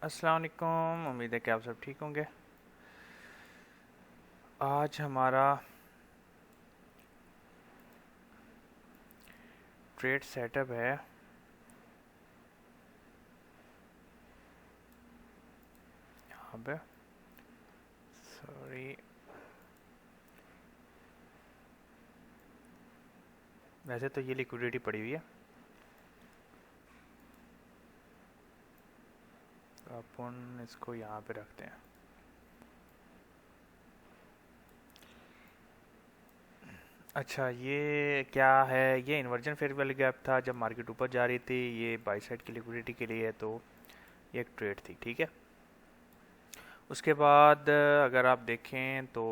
अस्सलाम वालेकुम। उम्मीद है कि आप सब ठीक होंगे। आज हमारा ट्रेड सेटअप है। यहाँ पे सॉरी, वैसे तो ये लिक्विडिटी पड़ी हुई है, तो अपन इसको यहाँ पे रखते हैं। अच्छा, ये क्या है? ये इन्वर्जन फेयर वैल्यू गैप था जब मार्केट ऊपर जा रही थी। ये बाई साइड की लिक्विडिटी के लिए है, तो ये एक ट्रेड थी, ठीक है। उसके बाद अगर आप देखें तो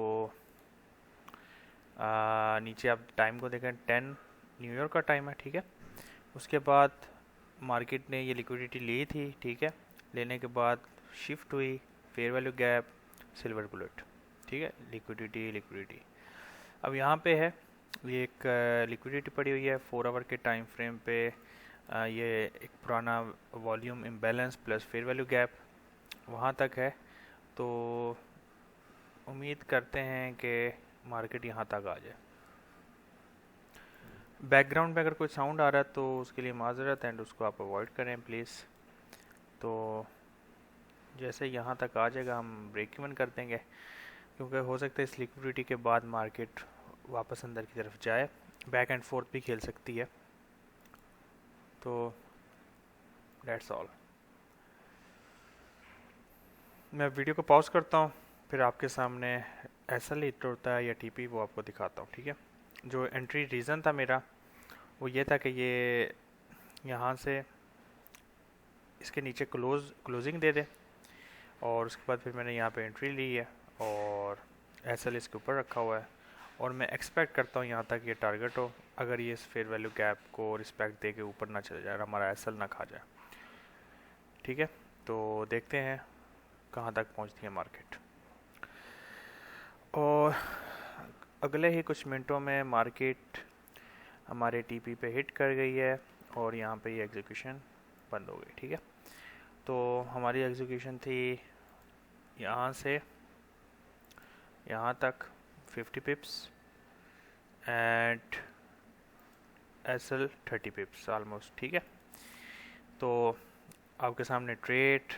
नीचे आप टाइम को देखें, 10 न्यूयॉर्क का टाइम है, ठीक है। उसके बाद मार्केट ने ये लिक्विडिटी ली थी, ठीक है। लेने के बाद शिफ्ट हुई, fair value gap, silver bullet, ठीक है। लिक्विडिटी लिक्विडिटी अब यहाँ पे है। ये एक लिक्विडिटी पड़ी हुई है 4 आवर के टाइम फ्रेम पे। ये एक पुराना volume imbalance plus fair value gap वहाँ तक है। तो उम्मीद करते हैं कि मार्केट यहाँ तक आ जाए। बैकग्राउंड में अगर कोई साउंड आ रहा है तो उसके लिए माजरत, एंड उसको आप अवॉइड करें प्लीज़। तो जैसे यहाँ तक आ जाएगा हम ब्रेक इवन कर देंगे, क्योंकि हो सकता है इस लिक्विडिटी के बाद मार्केट वापस अंदर की तरफ जाए, बैक एंड फोर्थ भी खेल सकती है। तो दैट्स ऑल। मैं वीडियो को पॉज करता हूँ, फिर आपके सामने ऐसा लीट होता है या टीपी वो आपको दिखाता हूँ, ठीक है। जो एंट्री रीज़न था मेरा वो ये था कि ये यहाँ से इसके नीचे क्लोजिंग दे दे, और उसके बाद फिर मैंने यहाँ पे एंट्री ली है और एसएल इसके ऊपर रखा हुआ है। और मैं एक्सपेक्ट करता हूँ यहाँ तक ये टारगेट हो, अगर ये इस फेयर वैल्यू गैप को रिस्पेक्ट दे के ऊपर ना चले जाए, हमारा एसएल ना खा जाए, ठीक है। तो देखते हैं कहाँ तक पहुँचती है मार्केट। और अगले ही कुछ मिनटों में मार्केट हमारे टीपी पे हिट कर गई है और यहाँ पे ये एग्जीक्यूशन बंद हो गई, ठीक है। तो हमारी एग्जीक्यूशन थी यहाँ से यहाँ तक 50 pips and SL 30 pips almost, ठीक है। तो आपके सामने ट्रेड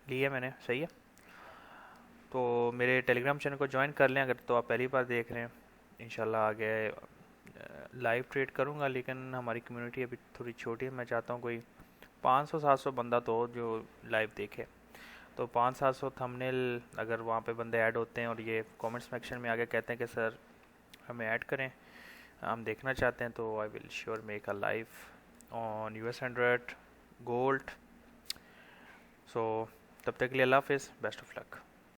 लिया मैंने, सही है। तो मेरे टेलीग्राम चैनल को ज्वाइन कर लें अगर तो आप पहली बार देख रहे हैं। इंशाल्लाह आगे लाइव ट्रेड करूँगा, लेकिन हमारी कम्युनिटी अभी थोड़ी छोटी है। मैं चाहता हूँ कोई 500-700 बंदा तो हो जो लाइव देखे। तो 500-700 थंबनेल अगर वहाँ पे बंदे ऐड होते हैं और ये कमेंट्स सेक्शन में आगे कहते हैं कि सर हमें ऐड करें, हम देखना चाहते हैं, तो I will sure make a live on US 100 gold. So तब तक के लिए अल्लाह हाफिज़, बेस्ट ऑफ लक।